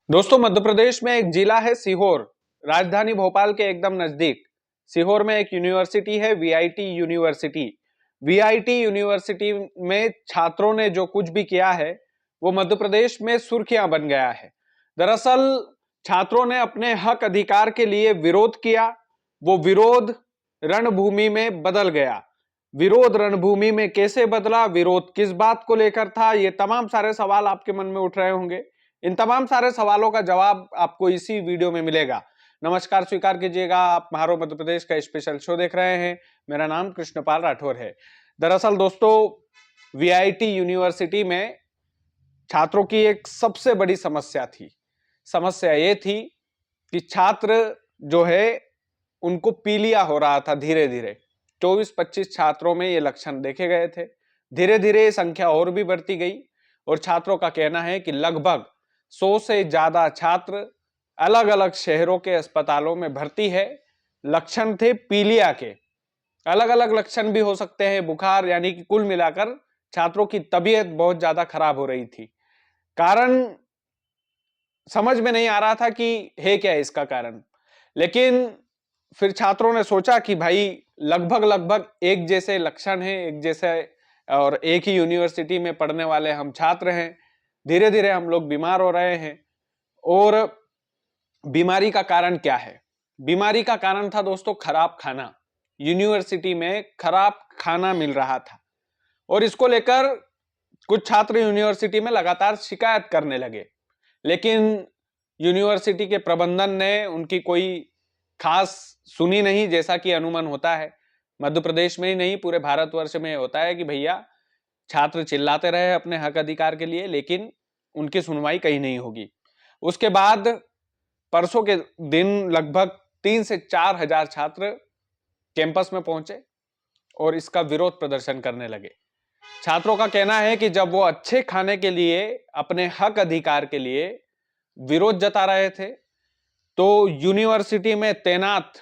दोस्तों, मध्य प्रदेश में एक जिला है सीहोर, राजधानी भोपाल के एकदम नजदीक। सीहोर में एक यूनिवर्सिटी है, वीआईटी यूनिवर्सिटी। वीआईटी यूनिवर्सिटी में छात्रों ने जो कुछ भी किया है वो मध्य प्रदेश में सुर्खियां बन गया है। दरअसल छात्रों ने अपने हक अधिकार के लिए विरोध किया। वो विरोध रणभूमि में बदल गया। विरोध रणभूमि में कैसे बदला, विरोध किस बात को लेकर था, ये तमाम सारे सवाल आपके मन में उठ रहे होंगे। इन तमाम सारे सवालों का जवाब आपको इसी वीडियो में मिलेगा। नमस्कार स्वीकार कीजिएगा, आप महारो मध्य प्रदेश का स्पेशल शो देख रहे हैं। मेरा नाम कृष्णपाल राठौर है। दरअसल दोस्तों, वीआईटी यूनिवर्सिटी में छात्रों की एक सबसे बड़ी समस्या थी। समस्या ये थी कि छात्र जो है उनको पीलिया हो रहा था धीरे धीरे। 24-25 छात्रों में ये लक्षण देखे गए थे। धीरे धीरे संख्या और भी बढ़ती गई और छात्रों का कहना है कि लगभग 100 से ज्यादा छात्र अलग अलग शहरों के अस्पतालों में भर्ती है। लक्षण थे पीलिया के। अलग अलग लक्षण भी हो सकते हैं, बुखार, यानी कि कुल मिलाकर छात्रों की तबीयत बहुत ज्यादा खराब हो रही थी। कारण समझ में नहीं आ रहा था कि है क्या इसका कारण। लेकिन फिर छात्रों ने सोचा कि भाई लगभग लगभग एक जैसे लक्षण हैं, एक जैसे, और एक ही यूनिवर्सिटी में पढ़ने वाले हम छात्र हैं। धीरे धीरे हम लोग बीमार हो रहे हैं। और बीमारी का कारण क्या है? बीमारी का कारण था दोस्तों खराब खाना। यूनिवर्सिटी में खराब खाना मिल रहा था और इसको लेकर कुछ छात्र यूनिवर्सिटी में लगातार शिकायत करने लगे। लेकिन यूनिवर्सिटी के प्रबंधन ने उनकी कोई खास सुनी नहीं, जैसा कि अनुमान होता है। मध्य प्रदेश में ही नहीं, पूरे भारतवर्ष में होता है कि भैया छात्र चिल्लाते रहे अपने हक अधिकार के लिए, लेकिन उनकी सुनवाई कहीं नहीं होगी। उसके बाद परसों के दिन लगभग 3 से 4 हजार छात्र कैंपस में पहुंचे और इसका विरोध प्रदर्शन करने लगे। छात्रों का कहना है कि जब वो अच्छे खाने के लिए, अपने हक अधिकार के लिए विरोध जता रहे थे, तो यूनिवर्सिटी में तैनात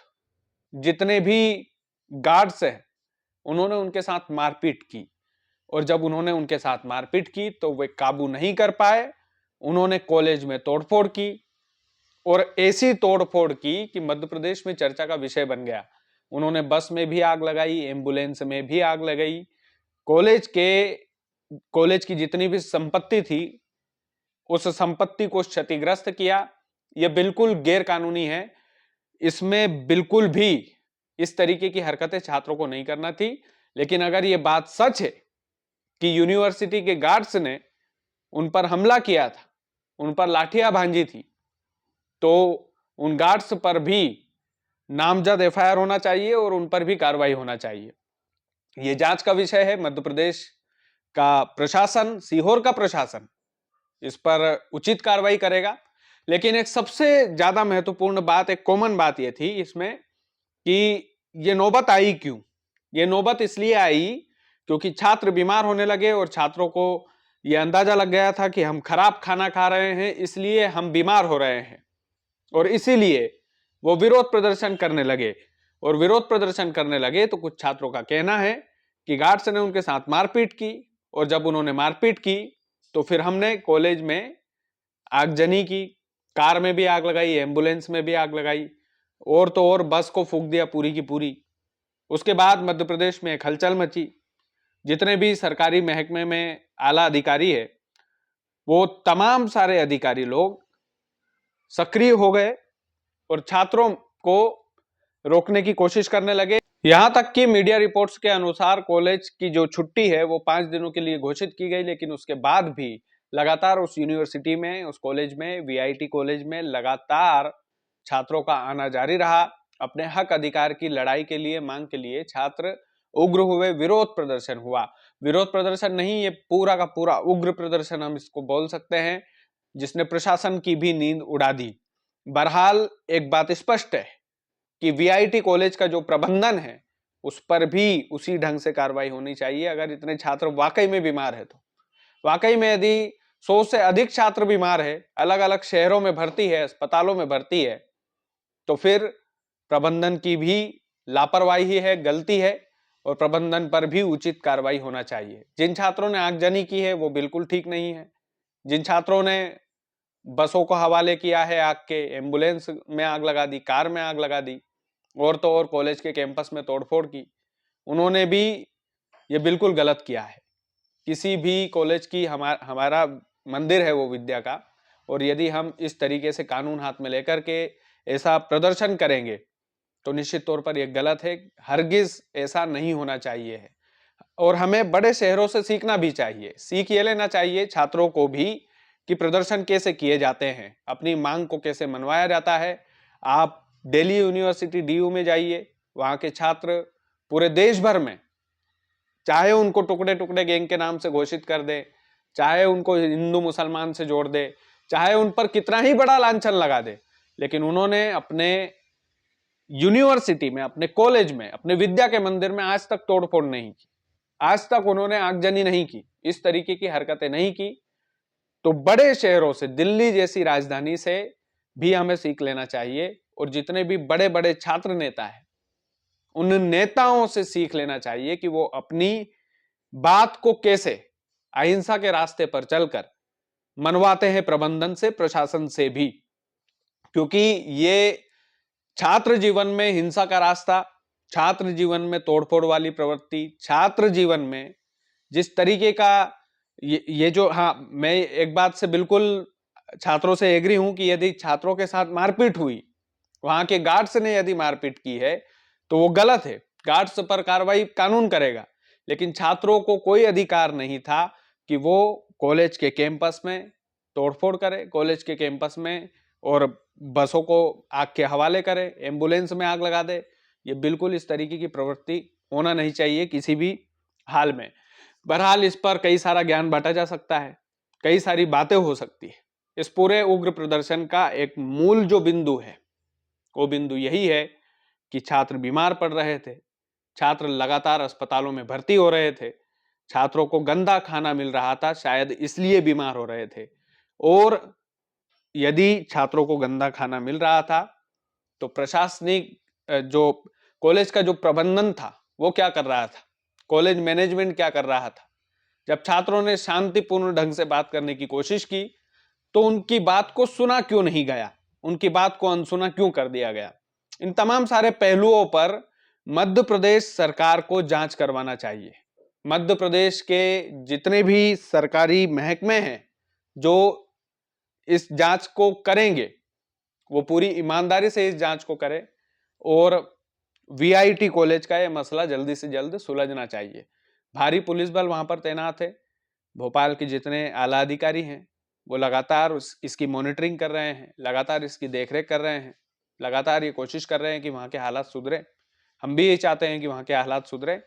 जितने भी गार्ड्स हैं उन्होंने उनके साथ मारपीट की। और जब उन्होंने उनके साथ मारपीट की तो वे काबू नहीं कर पाए। उन्होंने कॉलेज में तोड़फोड़ की और ऐसी तोड़फोड़ की कि मध्य प्रदेश में चर्चा का विषय बन गया। उन्होंने बस में भी आग लगाई, एम्बुलेंस में भी आग लगाई। कॉलेज की जितनी भी संपत्ति थी उस संपत्ति को क्षतिग्रस्त किया। यह बिल्कुल गैर कानूनी है। इसमें बिल्कुल भी इस तरीके की हरकतें छात्रों को नहीं करना थी। लेकिन अगर यह बात सच है कि यूनिवर्सिटी के गार्ड्स ने उन पर हमला किया था, उन पर लाठियां भांजी थी, तो उन गार्ड्स पर भी नामजद एफआईआर होना चाहिए और उन पर भी कार्रवाई होना चाहिए। यह जांच का विषय है। मध्य प्रदेश का प्रशासन, सीहोर का प्रशासन इस पर उचित कार्रवाई करेगा। लेकिन एक सबसे ज्यादा महत्वपूर्ण बात, एक कॉमन बात यह थी इसमें कि ये नौबत आई क्यों? ये नौबत इसलिए आई क्योंकि छात्र बीमार होने लगे और छात्रों को यह अंदाजा लग गया था कि हम खराब खाना खा रहे हैं, इसलिए हम बीमार हो रहे हैं। और इसीलिए वो विरोध प्रदर्शन करने लगे। और विरोध प्रदर्शन करने लगे तो कुछ छात्रों का कहना है कि गार्ड्स ने उनके साथ मारपीट की। और जब उन्होंने मारपीट की तो फिर हमने कॉलेज में आगजनी की, कार में भी आग लगाई, एम्बुलेंस में भी आग लगाई, और तो और बस को फूंक दिया पूरी की पूरी। उसके बाद मध्य प्रदेश में एक हलचल मची। जितने भी सरकारी महकमे में आला अधिकारी है, वो तमाम सारे अधिकारी लोग सक्रिय हो गए और छात्रों को रोकने की कोशिश करने लगे। यहां तक कि मीडिया रिपोर्ट्स के अनुसार कॉलेज की जो छुट्टी है वो 5 दिनों के लिए घोषित की गई। लेकिन उसके बाद भी लगातार उस यूनिवर्सिटी में, उस कॉलेज में, वीआईटी कॉलेज में लगातार छात्रों का आना जारी रहा। अपने हक अधिकार की लड़ाई के लिए, मांग के लिए छात्र उग्र हुए, विरोध प्रदर्शन हुआ। विरोध प्रदर्शन नहीं, ये पूरा का पूरा उग्र प्रदर्शन हम इसको बोल सकते हैं, जिसने प्रशासन की भी नींद उड़ा दी। बहरहाल एक बात स्पष्ट है कि वीआईटी कॉलेज का जो प्रबंधन है उस पर भी उसी ढंग से कार्रवाई होनी चाहिए। अगर इतने छात्र वाकई में बीमार है तो, वाकई में यदि 100 से अधिक छात्र बीमार है, अलग अलग शहरों में भर्ती है, अस्पतालों में भर्ती है, तो फिर प्रबंधन की भी लापरवाही है, गलती है, और प्रबंधन पर भी उचित कार्रवाई होना चाहिए। जिन छात्रों ने आगजनी की है वो बिल्कुल ठीक नहीं है। जिन छात्रों ने बसों को हवाले किया है आग के, एम्बुलेंस में आग लगा दी, कार में आग लगा दी, और तो और कॉलेज के कैंपस में तोड़फोड़ की। उन्होंने भी ये बिल्कुल गलत किया है। किसी भी कॉलेज की हमारा मंदिर है वो विद्या का, और यदि हम इस तरीके से कानून हाथ में लेकर के ऐसा प्रदर्शन करेंगे तो निश्चित तौर पर यह गलत है। हरगिज ऐसा नहीं होना चाहिए है। और हमें बड़े शहरों से सीखना भी चाहिए, सीख ये लेना चाहिए छात्रों को भी कि प्रदर्शन कैसे किए जाते हैं, अपनी मांग को कैसे मनवाया जाता है। आप दिल्ली यूनिवर्सिटी डीयू में जाइए, वहां के छात्र पूरे देश भर में, चाहे उनको टुकड़े टुकड़े गैंग के नाम से घोषित कर दे, चाहे उनको हिंदू मुसलमान से जोड़ दे, चाहे उन पर कितना ही बड़ा लांछन लगा दे, लेकिन उन्होंने अपने यूनिवर्सिटी में, अपने कॉलेज में, अपने विद्या के मंदिर में आज तक तोड़फोड़ नहीं की, आज तक उन्होंने आगजनी नहीं की, इस तरीके की हरकतें नहीं की। तो बड़े शहरों से, दिल्ली जैसी राजधानी से भी हमें सीख लेना चाहिए, और जितने भी बड़े बड़े छात्र नेता हैं उन नेताओं से सीख लेना चाहिए कि वो अपनी बात को कैसे अहिंसा के रास्ते पर चलकर मनवाते हैं प्रबंधन से, प्रशासन से भी। क्योंकि ये छात्र जीवन में हिंसा का रास्ता, छात्र जीवन में तोड़फोड़ वाली प्रवृत्ति, छात्र जीवन में जिस तरीके का ये जो, हाँ, मैं एक बात से बिल्कुल छात्रों से एग्री हूं कि यदि छात्रों के साथ मारपीट हुई, वहां के गार्ड्स ने यदि मारपीट की है तो वो गलत है, गार्ड्स पर कार्रवाई कानून करेगा। लेकिन छात्रों को कोई अधिकार नहीं था कि वो कॉलेज के कैंपस में तोड़फोड़ करे, कॉलेज के कैंपस में और बसों को आग के हवाले करे, एम्बुलेंस में आग लगा दे। ये बिल्कुल इस तरीके की प्रवृत्ति होना नहीं चाहिए किसी भी हाल में। बहरहाल इस पर कई सारा ज्ञान बांटा जा सकता है, कई सारी बातें हो सकती है। इस पूरे उग्र प्रदर्शन का एक मूल जो बिंदु है वो बिंदु यही है कि छात्र बीमार पड़ रहे थे, छात्र लगातार अस्पतालों में भर्ती हो रहे थे, छात्रों को गंदा खाना मिल रहा था, शायद इसलिए बीमार हो रहे थे। और यदि छात्रों को गंदा खाना मिल रहा था तो प्रशासनिक जो कॉलेज का जो प्रबंधन था वो क्या कर रहा था, कॉलेज मैनेजमेंट क्या कर रहा था? जब छात्रों ने शांतिपूर्ण ढंग से बात करने की कोशिश की तो उनकी बात को सुना क्यों नहीं गया, उनकी बात को अनसुना क्यों कर दिया गया? इन तमाम सारे पहलुओं पर मध्य प्रदेश सरकार को जांच करवाना चाहिए। मध्य प्रदेश के जितने भी सरकारी महकमे हैं जो इस जांच को करेंगे वो पूरी ईमानदारी से इस जांच को करें, और वीआईटी कॉलेज का यह मसला जल्दी से जल्द सुलझना चाहिए। भारी पुलिस बल वहां पर तैनात है, भोपाल के जितने आला अधिकारी हैं वो लगातार इसकी मॉनिटरिंग कर रहे हैं, लगातार इसकी देखरेख कर रहे हैं, लगातार ये कोशिश कर रहे हैं कि वहाँ के हालात सुधरे। हम भी ये चाहते हैं कि वहाँ के हालात सुधरे।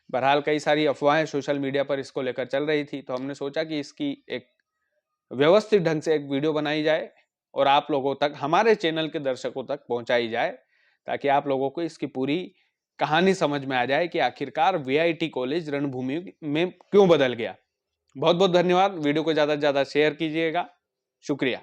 बहरहाल कई सारी अफवाहें सोशल मीडिया पर इसको लेकर चल रही थी, तो हमने सोचा कि इसकी एक व्यवस्थित ढंग से एक वीडियो बनाई जाए और आप लोगों तक, हमारे चैनल के दर्शकों तक पहुंचाई जाए, ताकि आप लोगों को इसकी पूरी कहानी समझ में आ जाए कि आखिरकार वीआईटी कॉलेज रणभूमि में क्यों बदल गया। बहुत बहुत धन्यवाद। वीडियो को ज़्यादा से ज़्यादा शेयर कीजिएगा। शुक्रिया।